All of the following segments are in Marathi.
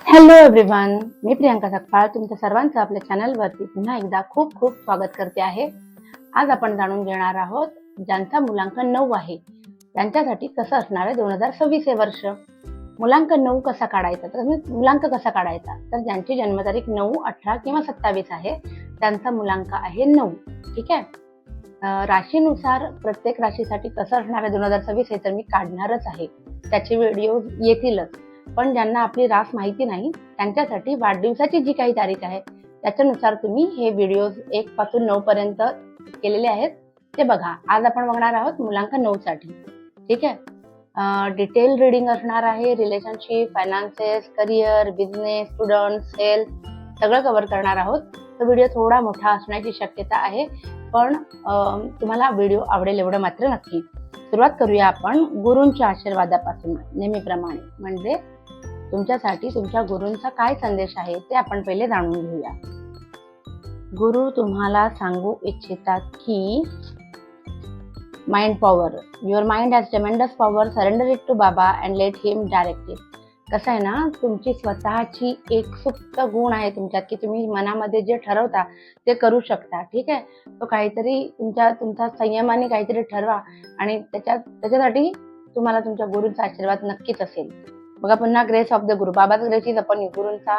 हॅलो एव्हरीवन, मी प्रियांका सकपाळ तुमच्या सर्वांचं आपल्या चॅनलवरती पुन्हा एकदा खूप खूप स्वागत करते आहे. आज आपण जाणून घेणार आहोत ज्यांचा मुलांकन 9 आहे त्यांच्यासाठी कसं असणार आहे 2026 हे वर्ष. मुलांकन 9 कसा काढायचा, तर मुलांक कसा काढायचा, तर ज्यांची जन्मतारीख 9, 18 किंवा 27 आहे त्यांचा मुलांक आहे 9. ठीक आहे. राशीनुसार प्रत्येक राशीसाठी कसं असणार आहे 2026 हे तर मी काढणारच आहे, त्याचे व्हिडिओ येतीलच. पण ज्यांना आपली रास माहिती नाही त्यांच्यासाठी वाढदिवसाची जी काही तारीख आहे त्याच्यानुसार तुम्ही हे व्हिडिओज 1 पासून 9 पर्यंत केलेले आहेत ते बघा. आज आपण बघणार आहोत मुलांक 9 साठी. ठीक आहे. डिटेल रीडिंग असणार आहे. Relationship, finances, career, business, students, health सगळं कव्हर करणार आहोत. तो व्हिडिओ थोडा मोठा असण्याची शक्यता आहे, पण तुम्हाला व्हिडिओ आवडेल एवढं मात्र नक्की. सुरुवात करूया आपण गुरूंच्या आशीर्वादापासून. नेहमीप्रमाणे म्हणजे तुमच्यासाठी तुमच्या गुरूंचा काय संदेश आहे ते आपण पहिले जाणून घेऊया. गुरु तुम्हाला सांगू इच्छितात की mind power, your mind has tremendous power, surrender it to Baba and let him direct it. कसं आहे ना, तुमची स्वतःची एक सुप्त गुण आहे तुमच्यात की तुम्ही मनामध्ये जे ठरवता ते करू शकता. ठीक आहे. तो काहीतरी तुमचा संयमाने काहीतरी ठरवा आणि त्याच्यासाठी तुम्हाला तुमच्या गुरूंचा आशीर्वाद नक्कीच असेल. बघा पुन्हा ग्रेस ऑफ द गुरु, बाबाचा ग्रेस इज अपॉन यू. गुरूंचा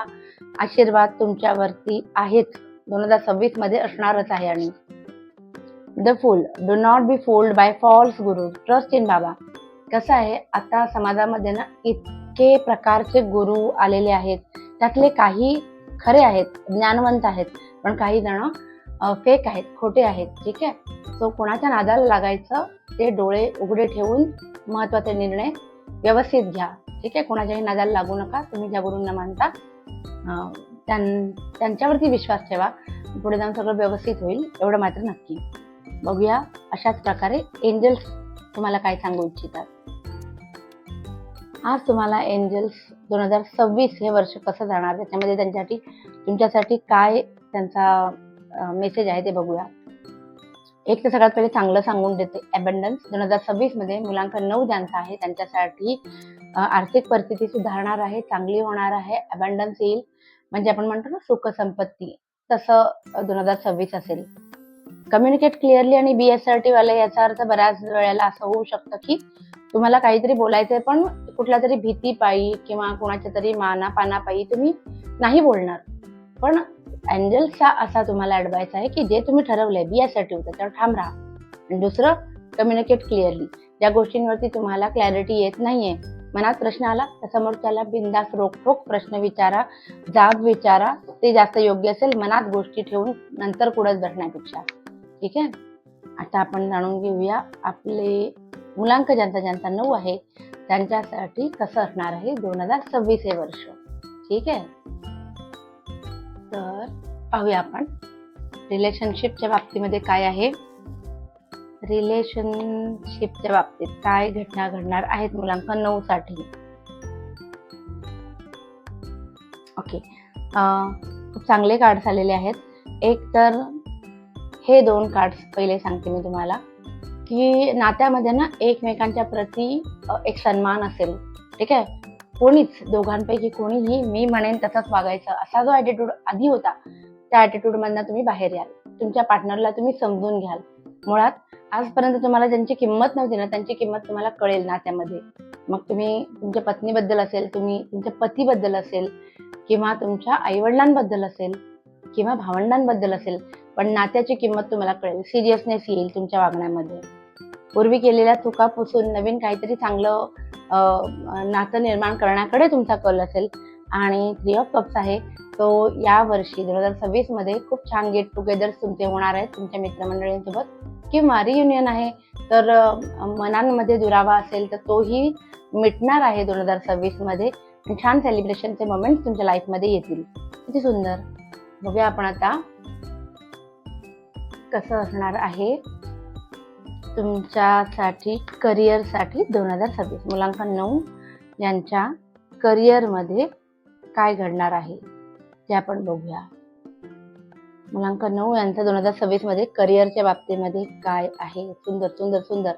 आशीर्वाद तुमच्यावरती आहेच, 2026 मध्ये असणारच आहे. आणि the fool, do not be fooled by false guru, trust in Baba. कसं आहे, आता समाजामध्ये ना इतके प्रकारचे गुरु आलेले आहेत, त्यातले काही खरे आहेत, ज्ञानवंत आहेत, पण काही जण फेक आहेत, खोटे आहेत. ठीक आहे. सो कोणाच्या नादाला लागायचं, ते डोळे उघडे ठेवून महत्वाचे निर्णय व्यवस्थित घ्या. ठीक आहे. कोणाच्याही नादाला लागू नका. तुम्ही ज्या गुरूंना मानता त्यांच्यावरती विश्वास ठेवा, पुढे जाऊन सगळं व्यवस्थित होईल एवढं मात्र नक्की. बघूया अशाच प्रकारे एंजल्स तुम्हाला काय सांगू इच्छितात. आज तुम्हाला एंजल्स 2026 हे वर्ष कसं जाणार, त्याच्यामध्ये तुमच्यासाठी काय त्यांचा मेसेज आहे ते बघूया. एक तर सगळ्यात पहिले चांगलं सांगून देते, अबंडन्स. 2026 मध्ये मुलांकन 9 ज्यांचा आहे त्यांच्यासाठी आर्थिक परिस्थिती सुधारणार आहे, चांगली होणार आहे, अबंडन्स येईल. म्हणजे आपण म्हणतो ना सुख संपत्ती, तसं 2026 असेल. कम्युनिकेट क्लिअरली आणि बी असर्टिव्ह आले. याचा अर्थ बऱ्याच वेळेला असं होऊ शकतं की तुम्हाला काहीतरी बोलायचंय पण कुठल्या तरी भीतीपायी किंवा कोणाच्या तरी मानापानापायी तुम्ही नाही बोलणार. पण एंजल्सचा असा तुम्हाला ऍडवाइस आहे की जे तुम्ही ठरवलंय बी असर्टिव्ह त्याच्यावर ठाम राहा. आणि दुसरं, कम्युनिकेट क्लिअरली. ज्या गोष्टींवरती तुम्हाला क्लॅरिटी येत नाहीये, मनात प्रश्न आला तर समोरच्याला बिनधास्त रोखोक प्रश्न विचारा, जाब विचारा, ते जास्त योग्य असेल. मनात गोष्टी ठेवून नंतर पुढे बसण्यापेक्षा. ठीक आहे. आता आपण जाणून घेऊया आपले मुलांक ज्यांचा 9 आहे त्यांच्यासाठी कसं असणार आहे 2026 हे वर्ष. ठीक आहे. तर पाहूया आपण रिलेशनशिपच्या बाबतीमध्ये काय आहे. रिलेशनशिपच्या बाबतीत काय घटना घडणार आहेत मुलांक 9 साठी. ओके. खूप चांगले कार्ड्स आलेले आहेत. एक तर हे 2 कार्ड्स पहिले सांगते मी तुम्हाला की नात्यामध्ये ना एकमेकांच्या प्रती एक सन्मान असेल. ठीक आहे. कोणीच दोघांपैकी कोणीही मी म्हणेन तसंच वागायचं असा जो ॲटिट्यूड आधी होता त्या ॲटिट्यूडमधनं तुम्ही बाहेर याल. तुमच्या पार्टनरला तुम्ही समजून घ्याल. मुळात आजपर्यंत तुम्हाला ज्यांची किंमत नव्हती ना त्यांची किंमत तुम्हाला कळेल नात्यामध्ये. मग तुम्ही तुमच्या पत्नीबद्दल असेल, तुम्ही तुमच्या पतीबद्दल असेल, किंवा तुमच्या आईवडिलांबद्दल असेल, किंवा भावंडांबद्दल असेल, पण नात्याची किंमत तुम्हाला कळेल. सिरियसनेस येईल तुमच्या वागण्यामध्ये. पूर्वी केलेल्या चुका पुसून नवीन काहीतरी चांगलं नातं निर्माण करण्याकडे तुमचा कल असेल. आणि 3 ऑफ कप्स आहे, तो या वर्षी 2026 मध्ये खूप छान गेट टुगेदर्स तुमचे होणार आहेत तुमच्या मित्रमंडळींसोबत, किंवा रियुनियन आहे तर मनांमध्ये दुरावा असेल तर तोही मिटणार आहे 2026 मध्ये. छान सेलिब्रेशनचे मोमेंट्स तुमच्या लाईफमध्ये येतील. किती सुंदर. बघूया आपण आता कसं असणार आहे तुमच्यासाठी करिअरसाठी 2026. मुलांकन 9 यांच्या करिअरमध्ये काय घडणार आहे ते आपण बघूया. मुलांकन 9 यांचा 2026 मध्ये करिअरच्या बाबतीमध्ये काय आहे. सुंदर सुंदर सुंदर.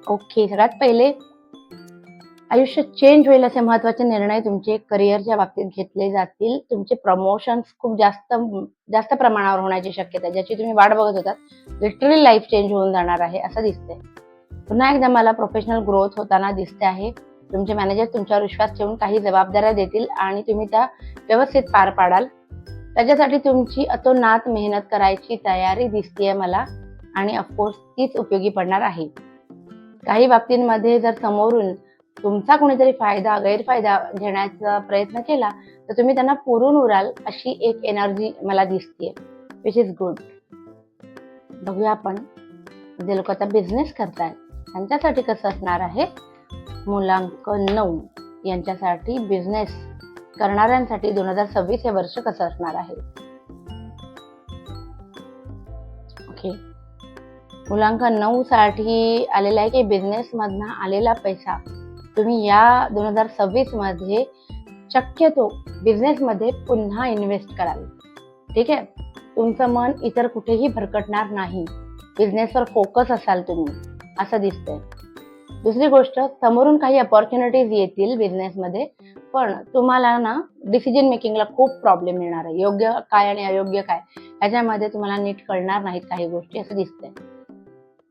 ओके. सगळ्यात पहिले आयुष्य चेंज होईल असे महत्त्वाचे निर्णय तुमचे करिअरच्या बाबतीत घेतले जातील. तुमचे प्रमोशन्स खूप जास्त जास्त प्रमाणावर होण्याची शक्यता आहे, ज्याची तुम्ही वाट बघत होतात. लिटरली लाईफ चेंज होऊन जाणार आहे असं दिसतंय. पुन्हा एकदा मला प्रोफेशनल ग्रोथ होताना दिसते आहे. तुमचे मॅनेजर तुमच्यावर विश्वास ठेवून काही जबाबदाऱ्या देतील आणि तुम्ही त्या व्यवस्थित पार पाडाल. त्याच्यासाठी तुमची अतोनात मेहनत करायची तयारी दिसतेय मला आणि ऑफकोर्स तीच उपयोगी पडणार आहे. काही बाबतींमध्ये जर समोरून तुमचा कोणीतरी गैरफायदा घेण्याचा प्रयत्न केला तर तुम्ही त्यांना पुरून उराल अशी एक एनर्जी मला दिसतेय, विच इज गुड. बघूया आपण जे लोक आता बिझनेस करतायत त्यांच्यासाठी कसं असणार आहे. मुलांक 9 यांच्यासाठी बिझनेस करणाऱ्यांसाठी 2026 हे वर्ष कसं असणार आहे. ओके, मुलांक 9 साठी आलेला आहे की बिझनेस मधनं आलेला पैसा तुम्ही या 2026 मध्ये शक्यतो बिझनेस मध्ये पुन्हा इन्व्हेस्ट कराल. ठीक आहे, तुमचं मन इतर कुठेही भरकटणार नाही. बिझनेसवर फोकस असाल तुम्ही असं दिसतंय. दुसरी गोष्ट, समोरून काही अपॉर्च्युनिटीज येतील बिझनेसमध्ये, पण तुम्हाला ना डिसिजन मेकिंगला खूप प्रॉब्लेम येणार आहे. योग्य काय आणि अयोग्य काय ह्याच्यामध्ये तुम्हाला नीट कळणार नाहीत काही गोष्टी असं दिसतंय.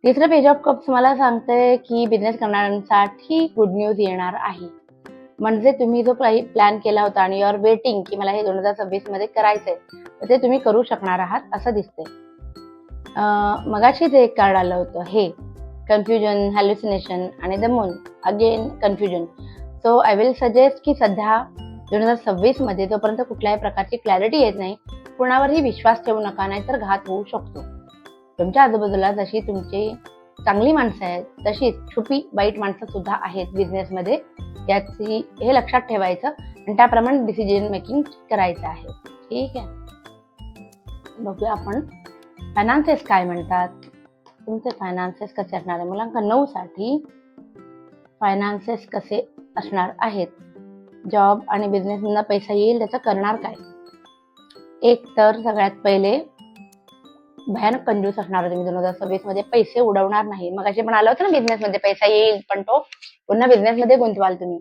तिसरं पेज ऑफ कप्स मला सांगतंय की बिझनेस करणाऱ्यांसाठी गुड न्यूज येणार आहे. म्हणजे तुम्ही जो प्लॅन केला होता आणि युआर वेटिंग की मला हे 2026 मध्ये करायचंय, तर ते तुम्ही करू शकणार आहात असं दिसतंय. मगाशी जे एक कार्ड आलं होतं हे कन्फ्युजन, हॅल्युसिनेशन आणि the moon, again confusion. So I will suggest की सध्या 2026 मध्ये जोपर्यंत कुठल्याही प्रकारची क्लॅरिटी येत नाही, कुणावरही विश्वास ठेवू नका, नाहीतर घात होऊ शकतो. तुमच्या आजूबाजूला जशी तुमची चांगली माणसं आहेत तशीच छुपी वाईट माणसं सुद्धा आहेत बिझनेसमध्ये. याची हे लक्षात ठेवायचं आणि त्याप्रमाणे डिसिजन मेकिंग करायचं आहे. ठीक आहे, बघूया आपण फायनान्सेस काय म्हणतात. तुमचे फायनान्सेस कसे असणार आहे. मुलांक 9 साठी फायनान्सेस कसे असणार आहेत. जॉब आणि बिझनेसमधून पैसा येईल, त्याचं करणार काय. एक तर सगळ्यात पहिले भयानक कंजूस असणार आहे तुम्ही 2026 मध्ये. पैसे उडवणार नाही. मग असे पण आलं होतं ना बिझनेसमध्ये पैसा येईल पण तो पुन्हा बिझनेसमध्ये गुंतवाल तुम्ही.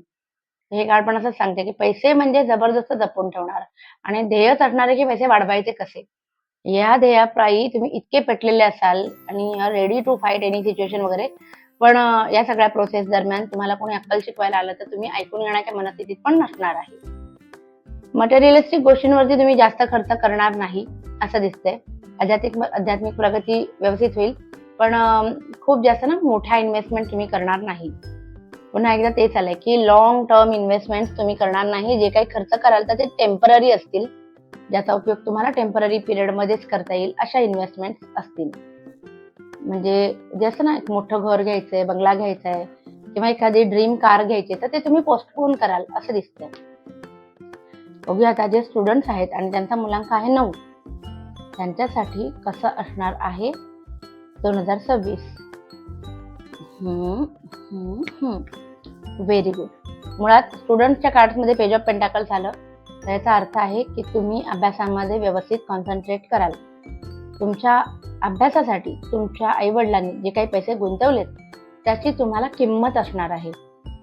हे कार्ड पण असंच सांगते की पैसे म्हणजे जबरदस्त जपून ठेवणार आणि ध्येयच असणार आहे की पैसे वाढवायचे कसे. या ध्येयापायी तुम्ही इतके पेटलेले असाल आणि ready to fight any situation वगैरे. पण या सगळ्या प्रोसेस दरम्यान तुम्हाला कोणी अक्कल शिकवायला आलं तर तुम्ही ऐकून घेण्याच्या मनस्थितीत पण नसणार आहे. मटेरियलिस्टिक गोष्टींवरती तुम्ही जास्त खर्च करणार नाही असं दिसतंय. आध्यात्मिक प्रगती व्यवस्थित होईल, पण खूप जास्त ना मोठ्या इन्व्हेस्टमेंट तुम्ही करणार नाही. पुन्हा एकदा तेच आलंय की लॉंग टर्म इन्व्हेस्टमेंट तुम्ही करणार नाही. जे काही खर्च कराल तर ते टेम्पररी असतील, ज्याचा उपयोग तुम्हाला टेम्पररी पिरियड मध्येच करता येईल अशा इन्व्हेस्टमेंट असतील. म्हणजे जे असं ना एक मोठं घर घ्यायचंय, बंगला घ्यायचाय किंवा एखादी ड्रीम कार घ्यायची, तर ते तुम्ही पोस्टपोन कराल असं दिसतंय. बघूया आता जे स्टुडंट्स आहेत आणि त्यांचा मुलांक आहे 9, त्यांच्यासाठी कसं असणार आहे 2026. Very good. मुळात स्टुडंटच्या कार्ड्समध्ये पेज ऑफ पेंटाकल्स आलं, तर याचा अर्थ आहे की तुम्ही अभ्यासामध्ये व्यवस्थित कॉन्सन्ट्रेट कराल. तुमच्या अभ्यासासाठी तुमच्या आईवडिलांनी जे काही पैसे गुंतवलेत त्याची तुम्हाला किंमत असणार आहे.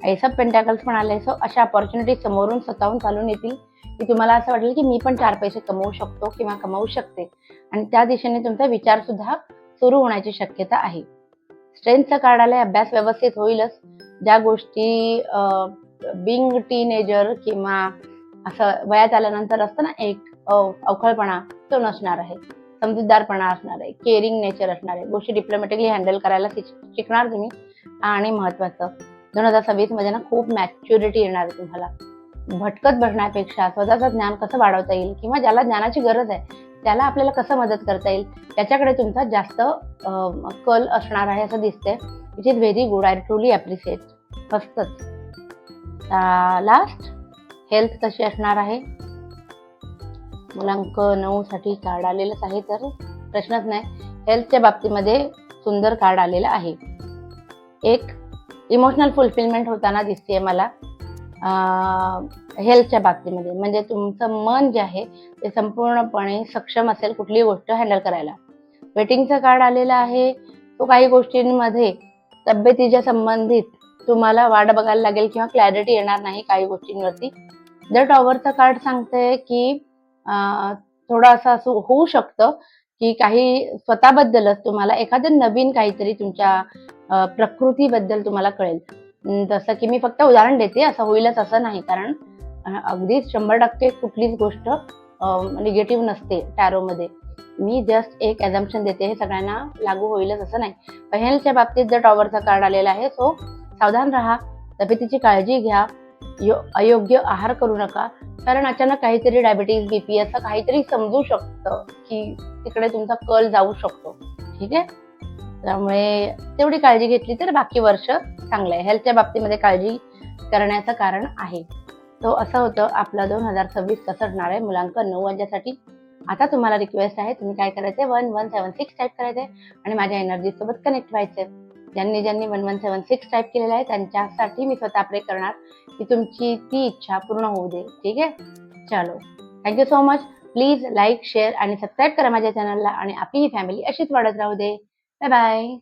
एस ऑफ पेंटाकल्स पण आले. सो अशा अपॉर्च्युनिटी समोरून स्वतःहून चालून येतील की तुम्हाला असं वाटेल की मी पण 4 पैसे कमवू शकतो किंवा कमवू शकते आणि त्या दिशेने तुमचा विचार सुद्धा सुरू होण्याची शक्यता आहे. स्ट्रेंथचं कार्ड आलंय. अभ्यास व्यवस्थित होईलच. ज्या गोष्टी बिंग टीनेजर किंवा असं वयात आल्यानंतर असतं ना एक अवखळपणा, तो नसणार आहे. समजूतदारपणा असणार आहे. केअरिंग नेचर असणार आहे. गोष्टी डिप्लोमॅटिकली हँडल करायला शिकणार तुम्ही. आणि महत्वाचं 2026 मध्ये ना खूप मॅच्युरिटी येणार आहे तुम्हाला. भटकत बसण्यापेक्षा स्वतःचं ज्ञान कसं वाढवता येईल किंवा ज्याला ज्ञानाची गरज आहे त्याला आपल्याला कसं मदत करता येईल त्याच्याकडे तुमचा जास्त कल असणार आहे असं दिसतंय. Which is very good. I truly appreciate. मस्तच. लास्ट, हेल्थ कशी असणार आहे. मुलांक 9 साठी कार्ड आलेलंच आहे, तर प्रश्नच नाही. हेल्थच्या बाबतीमध्ये सुंदर कार्ड आलेलं आहे. एक इमोशनल फुलफिलमेंट होताना दिसते मला हेल्थच्या बाबतीमध्ये. म्हणजे तुमचं मन जे आहे ते संपूर्णपणे सक्षम असेल कुठलीही गोष्ट हँडल करायला. वेटिंगचं कार्ड आलेलं आहे. तो काही गोष्टींमध्ये तब्येतीच्या संबंधित तुम्हाला वाट बघायला लागेल किंवा क्लॅरिटी येणार नाही काही गोष्टींवरती. जर टॉवरचं कार्ड सांगतंय की थोडं असं होऊ शकतं की काही स्वतःबद्दलच तुम्हाला एखादं नवीन काहीतरी तुमच्या प्रकृतीबद्दल तुम्हाला कळेल. जसं की मी फक्त उदाहरण देते, असं होईलच असं नाही. कारण अगदीच 100% कुठलीच गोष्ट निगेटिव्ह नसते टॅरोमध्ये. मी जस्ट एक अझम्पशन देते, हे सगळ्यांना लागू होईलच असं नाही. हेल्थच्या बाबतीत जर टॉवरचा कार्ड आलेला आहे, सो सावधान राहा, तब्येतीची काळजी घ्या, अयोग्य आहार करू नका. कारण अचानक काहीतरी डायबिटीज, बीपी असं काहीतरी समजू शकतं की तिकडे तुमचा कल जाऊ शकतो. ठीक आहे? त्यामुळे तेवढी काळजी घेतली तर बाकी वर्ष चांगलं आहे. हेल्थच्या बाबतीमध्ये काळजी करण्याचं कारण आहे. तो असं होतं आपलं 2026 कसं असणार आहे मुलांकन 9 यांच्यासाठी. आता तुम्हाला रिक्वेस्ट आहे, तुम्ही काय करायचंय 1176 टाइप करायचंय आणि माझ्या एनर्जी सोबत कनेक्ट व्हायचंय. ज्यांनी 1176 टाइप केलेलं आहे त्यांच्यासाठी मी स्वतः प्रे करणार की तुमची ती इच्छा पूर्ण होऊ दे. ठीक आहे? चलो. Thank so much. Please like, share आणि सबस्क्राईब करा माझ्या चॅनलला आणि आपली ही फॅमिली अशीच वाढत राहू दे. Bye bye.